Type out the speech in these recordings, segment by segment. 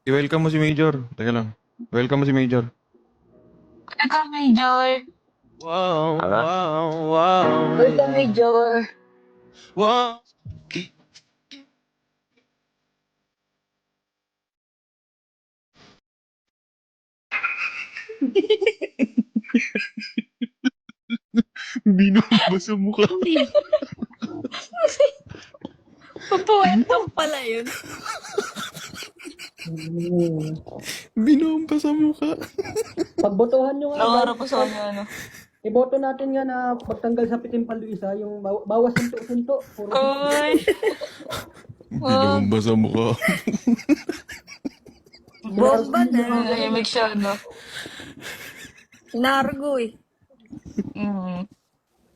I-welcome mo si Major. Teka lang. Welcome mo si Major. Ikaw, Major. Wow, Ala? wow, wow. Ikaw, Major. Wow. Binomba sa mukha. Papuwentong pala yun. Binomba sa mukha. Pagbotohan nyo nga, Nangarap ko guys. sa kanya, ano. Iboto natin nga na pagtanggal sa Pitimpan Luisa, yung bawas sunto-sunto. Puro Uy! Binomba sa mukha. Bomba na. Nahimik siya, no? Nargo, eh.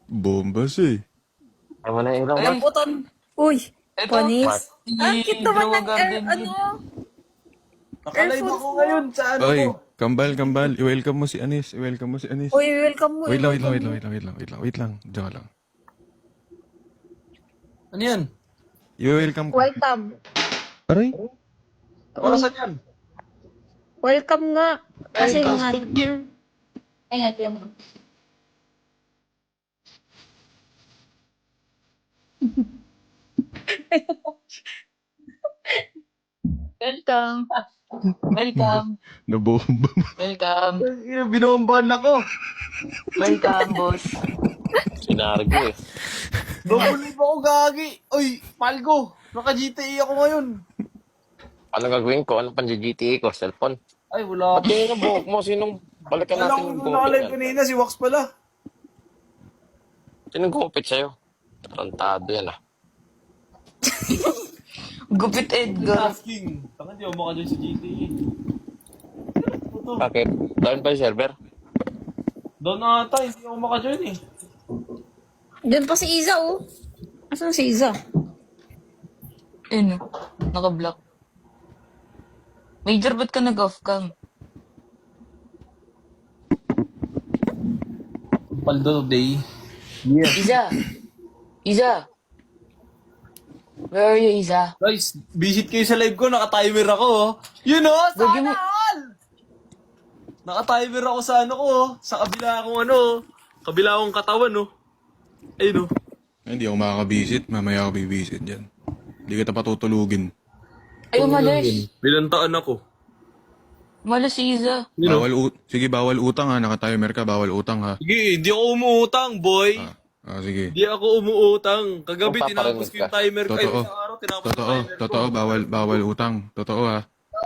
Bomba siya eh. Tama na yung ilaw, Ay, Mark. puton. Uy, Mark. panis. Ang cute naman ng, ano, Nakalive ako ngayon sa ano Oy, ko. kambal. I-welcome mo si Anis. I-welcome mo si Anis. uy, welcome mo. Wait lang. Wait lang. Diyan ka lang. Ano yan? I-welcome ko. Welcome. Aray? Orasan yan? Welcome nga. Kasi nga. Ay, natin mo. Welcome. Welcome. Nabomba mo. Welcome. Binombahan ako. Welcome, boss. Sinargo eh. Double ako gagi. Uy, Palgo. Naka-GTA ako ngayon. Ano gagawin ko? Ano pang GTA ko? Cellphone? Ay, wala Ba't yun ang buhok mo? Sinong balikan Alam natin ko yung kung buhok nakalive yan? kanina, si Wax pala. Sinong gumupit sa'yo? Tarantado yan ah. Gupit Edgar. Asking. Tanga, di ako makajoin sa GTA. Ito. Bakit? Down pa yung server? Doon na ata, hindi ako makajoin eh. Diyan pa si Iza, oh. Asan si Iza? Ayun, oh. Naka-block. Major, ba't ka nag-off cam? Paldo day. Iza! Iza! Where are you, Iza? Guys, visit kayo sa live ko, naka-timer ako oh. Yun oh, Gagi sana mo- all! Naka-timer ako sa ano ko oh. Sa kabila akong ano oh. Kabila akong katawan oh. Ayun oh. Hindi ako makakabisit. Mamaya ako bibisit dyan. Hindi kita patutulugin. Ay, umalis. Bilantaan ako. Umalis si Iza. Yun, oh. Sige, bawal utang ha. Naka-timer ka, bawal utang ha. Sige, hindi ako umuutang, boy. Sige. Hindi ako umuutang. Kagabi Kung paparinig tinapos ko yung ka. timer ko. Ay, Totoo. isang araw tinapos ko yung timer ko. Totoo, bawal utang. Totoo ha.